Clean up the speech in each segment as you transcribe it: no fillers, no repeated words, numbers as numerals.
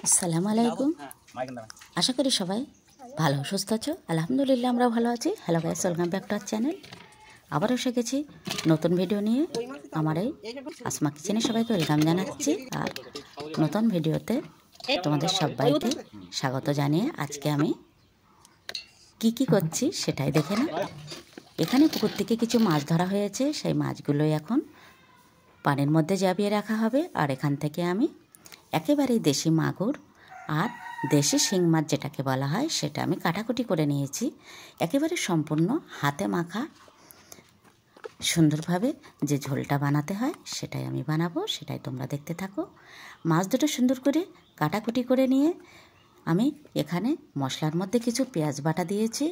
আসসালামু আলাইকুম। আশা করি সবাই ভালো সুস্থ আছো। আলহামদুলিল্লাহ আমরা ভালো আছি। Hello guys, welcome back to our channel. আবারও এসে গেছি নতুন ভিডিও নিয়ে। আমার এই আসমা কিচেনে সবাইকে ওয়েলকাম জানাচ্ছি। আর নতুন ভিডিওতে তোমাদের সবাইকে স্বাগত জানিয়ে আজকে আমি কি করছি সেটাই দেখে না। এখানে পুকুর থেকে কিছু মাছ ধরা হয়েছে, সেই মাছগুলোই এখন পানির মধ্যে জাবিয়ে রাখা হবে। আর এখান থেকে আমি একেবারেই দেশি মাগুর আর দেশি শিং মাছ যেটাকে বলা হয় সেটা আমি কাটাকুটি করে নিয়েছি। একেবারে সম্পূর্ণ হাতে মাখা সুন্দরভাবে যে ঝোলটা বানাতে হয় সেটাই আমি বানাবো, সেটাই তোমরা দেখতে থাকো। মাছ দুটো সুন্দর করে কাটাকুটি করে নিয়ে আমি এখানে মশলার মধ্যে কিছু পেঁয়াজ বাটা দিয়েছি,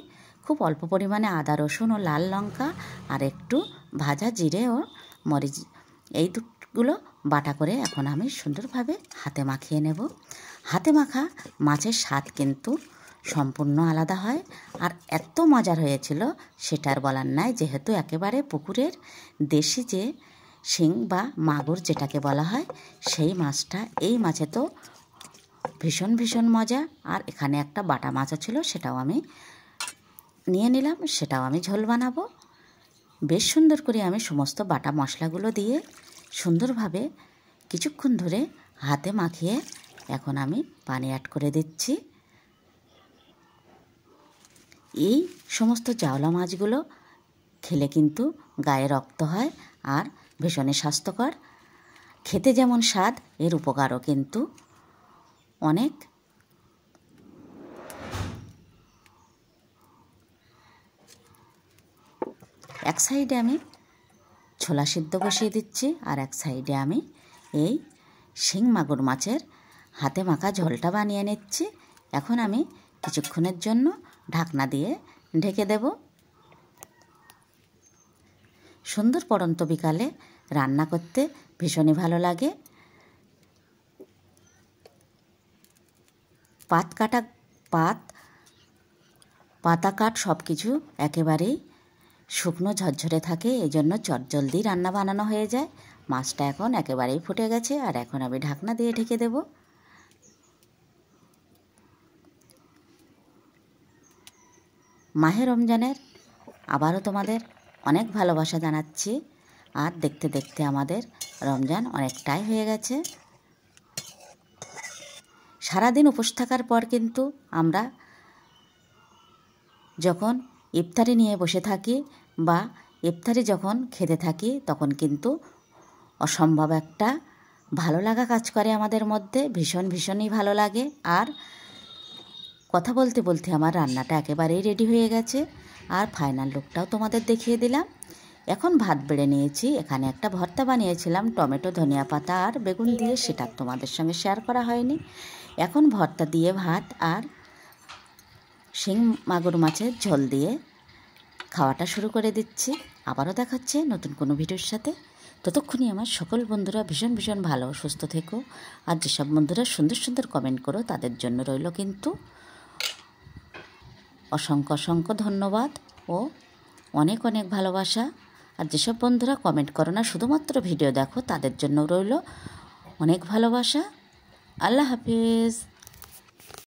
খুব অল্প পরিমাণে আদা রসুন ও লাল লঙ্কা আর একটু ভাজা জিরে ও মরিচ, এই দুটোগুলো বাটা করে এখন আমি সুন্দরভাবে হাতে মাখিয়ে নেব। হাতে মাখা মাছের স্বাদ কিন্তু সম্পূর্ণ আলাদা হয় আর এত মজার হয়েছিল সেটার বলার নাই। যেহেতু একেবারে পুকুরের দেশি যে শিং বা মাগুর যেটাকে বলা হয় সেই মাছটা, এই মাছে তো ভীষণ মজা। আর এখানে একটা বাটা মাছও ছিল, সেটাও আমি নিয়ে নিলাম, সেটাও আমি ঝোল বানাবো। বেশ সুন্দর করে আমি সমস্ত বাটা মশলাগুলো দিয়ে সুন্দরভাবে কিছুক্ষণ ধরে হাতে মাখিয়ে এখন আমি পানি অ্যাড করে দিচ্ছি। এই সমস্ত জাওলা মাছগুলো খেলে কিন্তু গায়ে রক্ত হয় আর ভীষণই স্বাস্থ্যকর। খেতে যেমন স্বাদ, এর উপকারও কিন্তু অনেক। এক সাইডে আমি ছোলা সিদ্ধ বসিয়ে দিচ্ছি আর এক সাইডে আমি এই শিং মাগুর মাছের হাতে মাখা ঝোলটা বানিয়ে নিচ্ছি। এখন আমি কিছুক্ষণের জন্য ঢাকনা দিয়ে ঢেকে দেব। সুন্দর পড়ন্ত বিকালে রান্না করতে ভীষণই ভালো লাগে। পাতা কাঠ সব কিছু একেবারেই শুকনো ঝরঝরে থাকে, এই জন্য চটজলদি রান্না বানানো হয়ে যায়। মাছটা এখন একেবারেই ফুটে গেছে আর এখন আমি ঢাকনা দিয়ে ঢেকে দেব। মাহে রমজানের আবারও তোমাদের অনেক ভালোবাসা জানাচ্ছি। আর দেখতে দেখতে আমাদের রমজান অনেকটাই হয়ে গেছে। সারাদিন উপোস থাকার পর কিন্তু আমরা যখন ইফতারি নিয়ে বসে থাকি বা ইফতারি যখন খেতে থাকি তখন কিন্তু অসম্ভব একটা ভালো লাগা কাজ করে আমাদের মধ্যে, ভীষণই ভালো লাগে। আর কথা বলতে বলতে আমার রান্নাটা একেবারেই রেডি হয়ে গেছে আর ফাইনাল লুকটাও তোমাদের দেখিয়ে দিলাম। এখন ভাত বেড়ে নিয়েছি, এখানে একটা ভর্তা বানিয়েছিলাম টমেটো ধনিয়া পাতা আর বেগুন দিয়ে, সেটা তোমাদের সঙ্গে শেয়ার করা হয়নি। এখন ভর্তা দিয়ে ভাত আর শিং মাগুর মাছের ঝোল দিয়ে খাওয়াটা শুরু করে দিচ্ছি। আবারও দেখাচ্ছে নতুন কোনো ভিডিওর সাথে। ততক্ষণই আমার সকল বন্ধুরা ভীষণ ভালো সুস্থ থেকো। আর যেসব বন্ধুরা সুন্দর কমেন্ট করো তাদের জন্য রইল কিন্তু অসংখ্য ধন্যবাদ ও অনেক ভালোবাসা। আর যেসব বন্ধুরা কমেন্ট করো না, শুধুমাত্র ভিডিও দেখো, তাদের জন্য রইল অনেক ভালোবাসা। আল্লাহ হাফিজ।